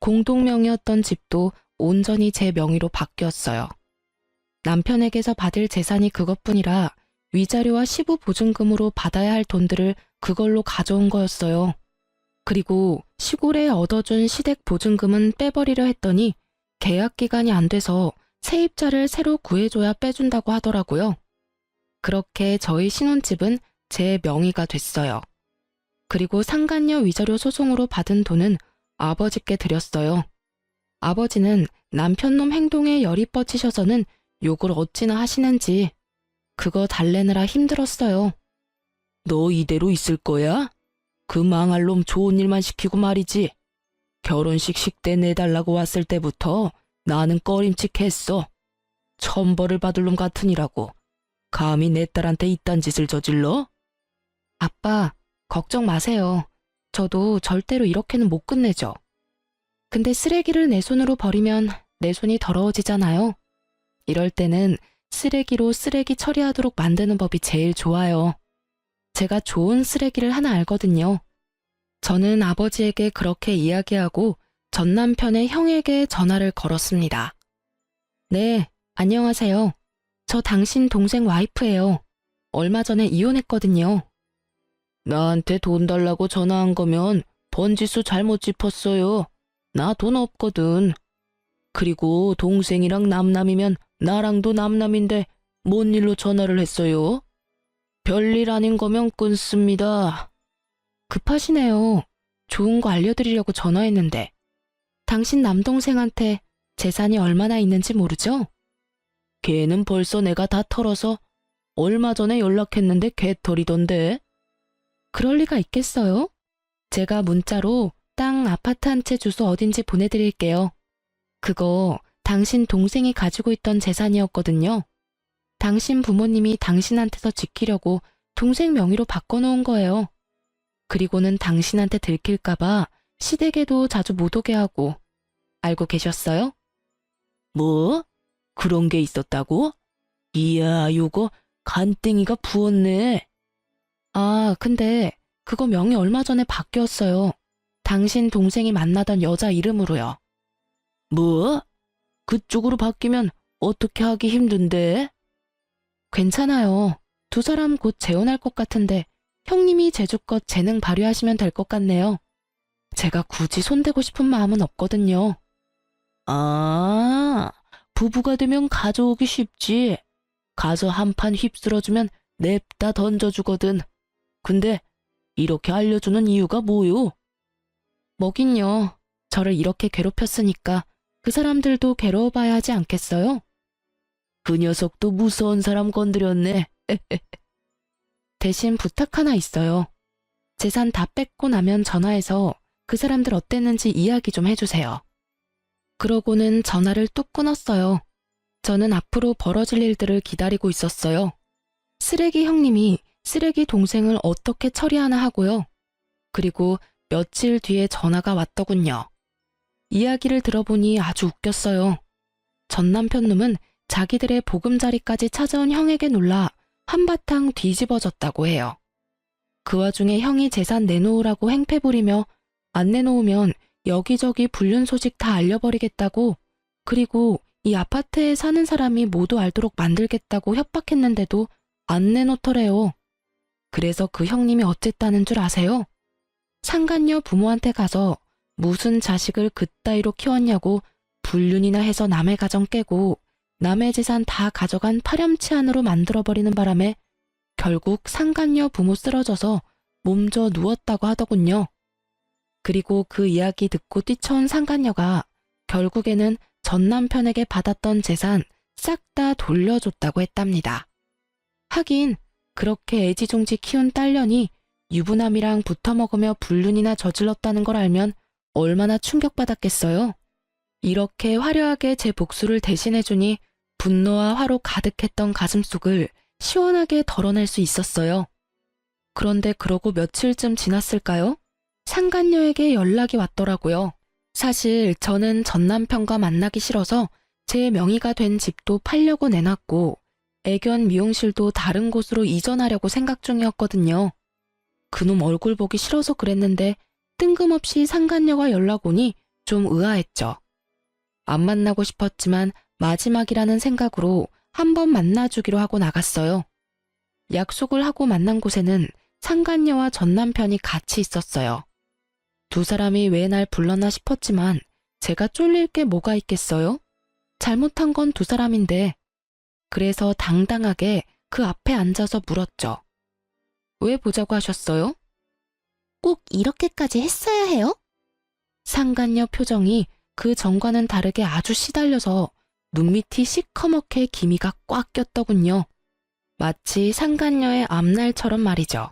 S1: 공동명의였던 집도 온전히 제 명의로 바뀌었어요. 남편에게서 받을 재산이 그것뿐이라 위자료와 시부 보증금으로 받아야 할 돈들을 그걸로 가져온 거였어요. 그리고 시골에 얻어준 시댁 보증금은 빼버리려 했더니 계약 기간이 안 돼서 세입자를 새로 구해줘야 빼준다고 하더라고요. 그렇게 저희 신혼집은 제 명의가 됐어요. 그리고 상간녀 위자료 소송으로 받은 돈은 아버지께 드렸어요. 아버지는 남편놈 행동에 열이 뻗치셔서는 욕을 어찌나 하시는지 그거 달래느라 힘들었어요. 너 이대로 있을 거야? 그 망할 놈 좋은 일만 시키고 말이지. 결혼식 식대 내달라고 왔을 때부터 나는 꺼림칙했어. 천벌을 받을 놈 같으니라고. 감히 내 딸한테 이딴 짓을 저질러? 아빠, 걱정 마세요. 저도 절대로 이렇게는 못 끝내죠. 근데 쓰레기를 내 손으로 버리면 내 손이 더러워지잖아요. 이럴 때는 쓰레기로 쓰레기 처리하도록 만드는 법이 제일 좋아요. 제가 좋은 쓰레기를 하나 알거든요. 저는 아버지에게 그렇게 이야기하고 전 남편의 형에게 전화를 걸었습니다. 네, 안녕하세요. 저 당신 동생 와이프예요. 얼마 전에 이혼했거든요. 나한테 돈 달라고 전화한 거면 번지수 잘못 짚었어요. 나 돈 없거든. 그리고 동생이랑 남남이면 나랑도 남남인데 뭔 일로 전화를 했어요? 별일 아닌 거면 끊습니다. 급하시네요. 좋은 거 알려드리려고 전화했는데. 당신 남동생한테 재산이 얼마나 있는지 모르죠? 걔는 벌써 내가 다 털어서 얼마 전에 연락했는데 개털이던데. 그럴 리가 있겠어요? 제가 문자로 땅 아파트 한 채 주소 어딘지 보내드릴게요. 그거 당신 동생이 가지고 있던 재산이었거든요. 당신 부모님이 당신한테서 지키려고 동생 명의로 바꿔놓은 거예요. 그리고는 당신한테 들킬까봐 시댁에도 자주 못 오게 하고. 알고 계셨어요? 뭐? 그런 게 있었다고? 이야, 요거 간땡이가 부었네. 아, 근데 그거 명의 얼마 전에 바뀌었어요. 당신 동생이 만나던 여자 이름으로요. 뭐? 그쪽으로 바뀌면 어떻게 하기 힘든데? 괜찮아요. 두 사람 곧 재혼할 것 같은데 형님이 제주껏 재능 발휘하시면 될 것 같네요. 제가 굳이 손대고 싶은 마음은 없거든요. 아, 부부가 되면 가져오기 쉽지. 가서 한 판 휩쓸어주면 냅다 던져주거든. 근데 이렇게 알려주는 이유가 뭐요? 뭐긴요. 저를 이렇게 괴롭혔으니까 그 사람들도 괴로워봐야 하지 않겠어요? 그 녀석도 무서운 사람 건드렸네. 대신 부탁 하나 있어요. 재산 다 뺏고 나면 전화해서 그 사람들 어땠는지 이야기 좀 해주세요. 그러고는 전화를 뚝 끊었어요. 저는 앞으로 벌어질 일들을 기다리고 있었어요. 쓰레기 형님이 쓰레기 동생을 어떻게 처리하나 하고요. 그리고 며칠 뒤에 전화가 왔더군요. 이야기를 들어보니 아주 웃겼어요. 전 남편놈은 자기들의 보금자리까지 찾아온 형에게 놀라 한바탕 뒤집어졌다고 해요. 그 와중에 형이 재산 내놓으라고 행패 부리며 안 내놓으면 여기저기 불륜 소식 다 알려버리겠다고, 그리고 이 아파트에 사는 사람이 모두 알도록 만들겠다고 협박했는데도 안 내놓더래요. 그래서 그 형님이 어쨌다는 줄 아세요? 상간녀 부모한테 가서 무슨 자식을 그따위로 키웠냐고 불륜이나 해서 남의 가정 깨고 남의 재산 다 가져간 파렴치한으로 만들어버리는 바람에 결국 상간녀 부모 쓰러져서 몸져 누웠다고 하더군요. 그리고 그 이야기 듣고 뛰쳐온 상간녀가 결국에는 전 남편에게 받았던 재산 싹 다 돌려줬다고 했답니다. 하긴 그렇게 애지중지 키운 딸년이 유부남이랑 붙어먹으며 불륜이나 저질렀다는 걸 알면 얼마나 충격받았겠어요. 이렇게 화려하게 제 복수를 대신해주니 분노와 화로 가득했던 가슴속을 시원하게 덜어낼 수 있었어요. 그런데 그러고 며칠쯤 지났을까요? 상간녀에게 연락이 왔더라고요. 사실 저는 전 남편과 만나기 싫어서 제 명의가 된 집도 팔려고 내놨고 애견 미용실도 다른 곳으로 이전하려고 생각 중이었거든요. 그놈 얼굴 보기 싫어서 그랬는데 뜬금없이 상간녀가 연락 오니 좀 의아했죠. 안 만나고 싶었지만 마지막이라는 생각으로 한번 만나주기로 하고 나갔어요. 약속을 하고 만난 곳에는 상간녀와 전 남편이 같이 있었어요. 두 사람이 왜 날 불렀나 싶었지만 제가 쫄릴 게 뭐가 있겠어요? 잘못한 건 두 사람인데. 그래서 당당하게 그 앞에 앉아서 물었죠. 왜 보자고 하셨어요? 꼭 이렇게까지 했어야 해요? 상간녀 표정이 그 전과는 다르게 아주 시달려서 눈밑이 시커멓게 기미가 꽉 꼈더군요. 마치 상간녀의 앞날처럼 말이죠.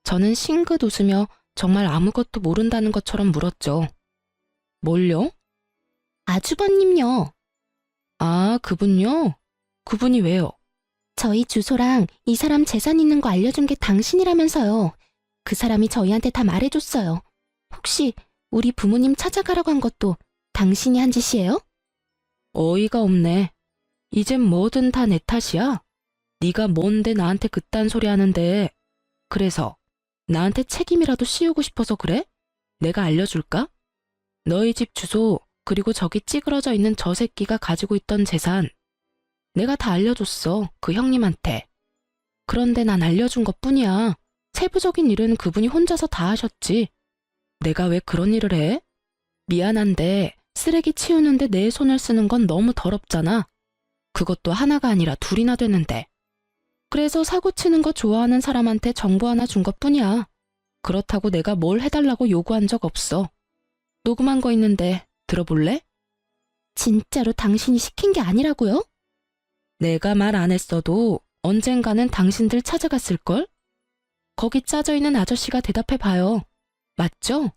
S1: 저는 싱긋 웃으며 정말 아무것도 모른다는 것처럼 물었죠. 뭘요? 아주버님요. 아, 그분요? 그분이 왜요? 저희 주소랑 이 사람 재산 있는 거 알려준 게 당신이라면서요. 그 사람이 저희한테 다 말해줬어요. 혹시 우리 부모님 찾아가라고 한 것도 당신이 한 짓이에요? 어이가 없네. 이젠 뭐든 다 내 탓이야? 네가 뭔데 나한테 그딴 소리 하는데. 그래서 나한테 책임이라도 씌우고 싶어서 그래? 내가 알려줄까? 너희 집 주소 그리고 저기 찌그러져 있는 저 새끼가 가지고 있던 재산 내가 다 알려줬어, 그 형님한테. 그런데 난 알려준 것뿐이야. 세부적인 일은 그분이 혼자서 다 하셨지. 내가 왜 그런 일을 해? 미안한데 쓰레기 치우는데 내 손을 쓰는 건 너무 더럽잖아. 그것도 하나가 아니라 둘이나 되는데. 그래서 사고 치는 거 좋아하는 사람한테 정보 하나 준 것뿐이야. 그렇다고 내가 뭘 해달라고 요구한 적 없어. 녹음한 거 있는데 들어볼래? 진짜로 당신이 시킨 게 아니라고요? 내가 말 안 했어도 언젠가는 당신들 찾아갔을걸? 거기 짜져있는 아저씨가 대답해봐요. 맞죠?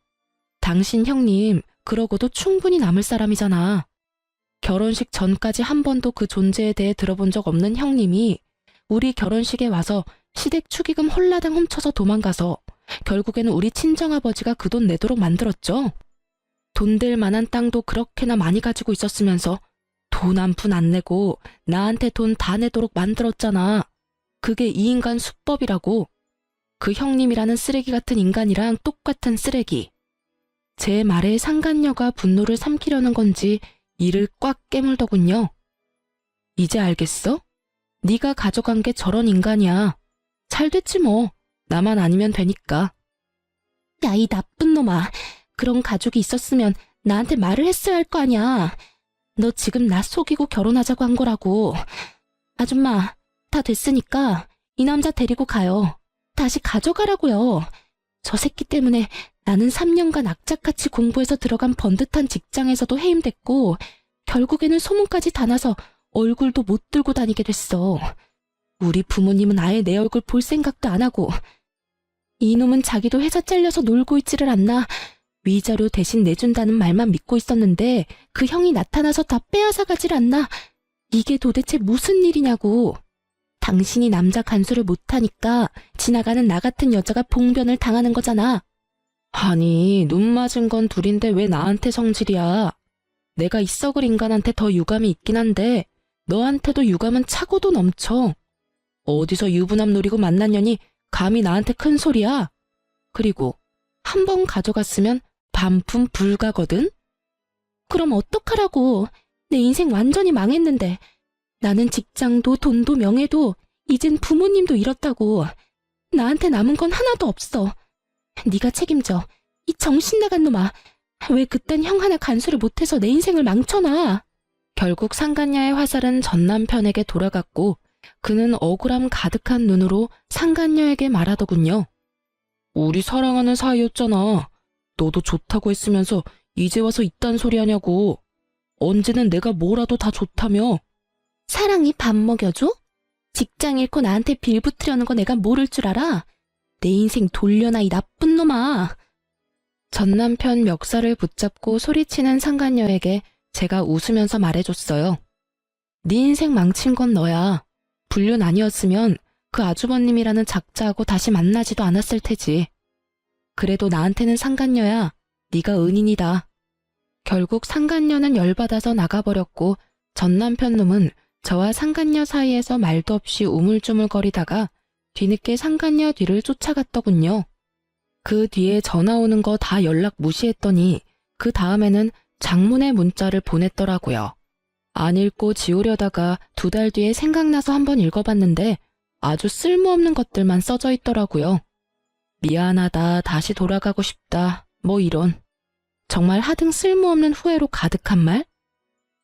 S1: 당신 형님 그러고도 충분히 남을 사람이잖아. 결혼식 전까지 한 번도 그 존재에 대해 들어본 적 없는 형님이 우리 결혼식에 와서 시댁 축의금 홀라당 훔쳐서 도망가서 결국에는 우리 친정아버지가 그 돈 내도록 만들었죠. 돈 될 만한 땅도 그렇게나 많이 가지고 있었으면서 돈 한 푼 안 내고 나한테 돈 다 내도록 만들었잖아. 그게 이 인간 수법이라고. 그 형님이라는 쓰레기 같은 인간이랑 똑같은 쓰레기. 제 말에 상간녀가 분노를 삼키려는 건지 이를 꽉 깨물더군요. 이제 알겠어? 네가 가져간 게 저런 인간이야. 잘 됐지 뭐. 나만 아니면 되니까. 야, 이 나쁜 놈아. 그런 가족이 있었으면 나한테 말을 했어야 할 거 아니야. 너 지금 나 속이고 결혼하자고 한 거라고. 아줌마, 다 됐으니까 이 남자 데리고 가요. 다시 가져가라고요. 저 새끼 때문에 나는 3년간 악착같이 공부해서 들어간 번듯한 직장에서도 해임됐고 결국에는 소문까지 다 나서 얼굴도 못 들고 다니게 됐어. 우리 부모님은 아예 내 얼굴 볼 생각도 안 하고. 이놈은 자기도 회사 잘려서 놀고 있지를 않나. 위자료 대신 내준다는 말만 믿고 있었는데 그 형이 나타나서 다 빼앗아 가질 않나. 이게 도대체 무슨 일이냐고. 당신이 남자 간수를 못하니까 지나가는 나 같은 여자가 봉변을 당하는 거잖아. 아니, 눈 맞은 건 둘인데 왜 나한테 성질이야. 내가 이 썩을 인간한테 더 유감이 있긴 한데 너한테도 유감은 차고도 넘쳐. 어디서 유부남 노리고 만난 년이 감히 나한테 큰 소리야. 그리고 한 번 가져갔으면 반품 불가거든? 그럼 어떡하라고. 내 인생 완전히 망했는데. 나는 직장도 돈도 명예도 이젠 부모님도 잃었다고. 나한테 남은 건 하나도 없어. 네가 책임져. 이 정신 나간 놈아. 왜 그딴 형 하나 간수를 못해서 내 인생을 망쳐놔. 결국 상간녀의 화살은 전 남편에게 돌아갔고 그는 억울함 가득한 눈으로 상간녀에게 말하더군요. 우리 사랑하는 사이였잖아. 너도 좋다고 했으면서 이제 와서 이딴 소리 하냐고. 언제는 내가 뭐라도 다 좋다며. 사랑이 밥 먹여줘? 직장 잃고 나한테 빌붙으려는 거 내가 모를 줄 알아? 내 인생 돌려놔 이 나쁜 놈아. 전 남편 멱살을 붙잡고 소리치는 상간녀에게 제가 웃으면서 말해줬어요. 네 인생 망친 건 너야. 불륜 아니었으면 그 아주버님이라는 작자하고 다시 만나지도 않았을 테지. 그래도 나한테는 상간녀야. 네가 은인이다. 결국 상간녀는 열받아서 나가버렸고 전 남편 놈은 저와 상간녀 사이에서 말도 없이 우물쭈물거리다가 뒤늦게 상간녀 뒤를 쫓아갔더군요. 그 뒤에 전화 오는 거 다 연락 무시했더니 그 다음에는 장문의 문자를 보냈더라고요. 안 읽고 지우려다가 2달 뒤에 생각나서 한번 읽어봤는데 아주 쓸모없는 것들만 써져 있더라고요. 미안하다, 다시 돌아가고 싶다, 뭐 이런. 정말 하등 쓸모없는 후회로 가득한 말?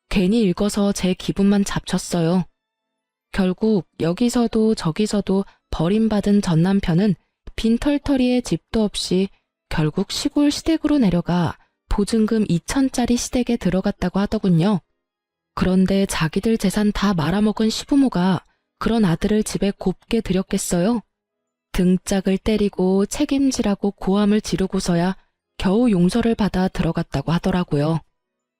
S1: 괜히 읽어서 제 기분만 잡쳤어요. 결국 여기서도 저기서도 버림받은 전 남편은 빈털터리에 집도 없이 결국 시골 시댁으로 내려가 보증금 2천짜리 시댁에 들어갔다고 하더군요. 그런데 자기들 재산 다 말아먹은 시부모가 그런 아들을 집에 곱게 들였겠어요? 등짝을 때리고 책임지라고 고함을 지르고서야 겨우 용서를 받아 들어갔다고 하더라고요.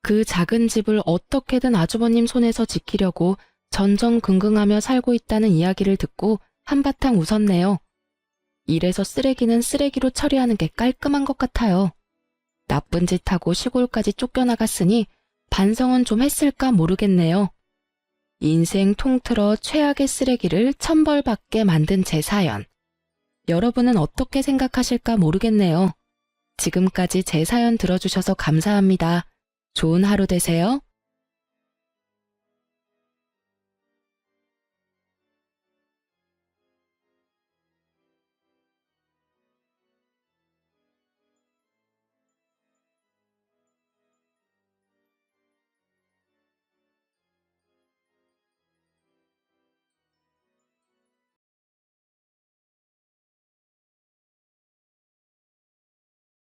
S1: 그 작은 집을 어떻게든 아주버님 손에서 지키려고 전전긍긍하며 살고 있다는 이야기를 듣고 한바탕 웃었네요. 이래서 쓰레기는 쓰레기로 처리하는 게 깔끔한 것 같아요. 나쁜 짓 하고 시골까지 쫓겨나갔으니 반성은 좀 했을까 모르겠네요. 인생 통틀어 최악의 쓰레기를 천벌받게 만든 제 사연. 여러분은 어떻게 생각하실까 모르겠네요. 지금까지 제 사연 들어주셔서 감사합니다. 좋은 하루 되세요.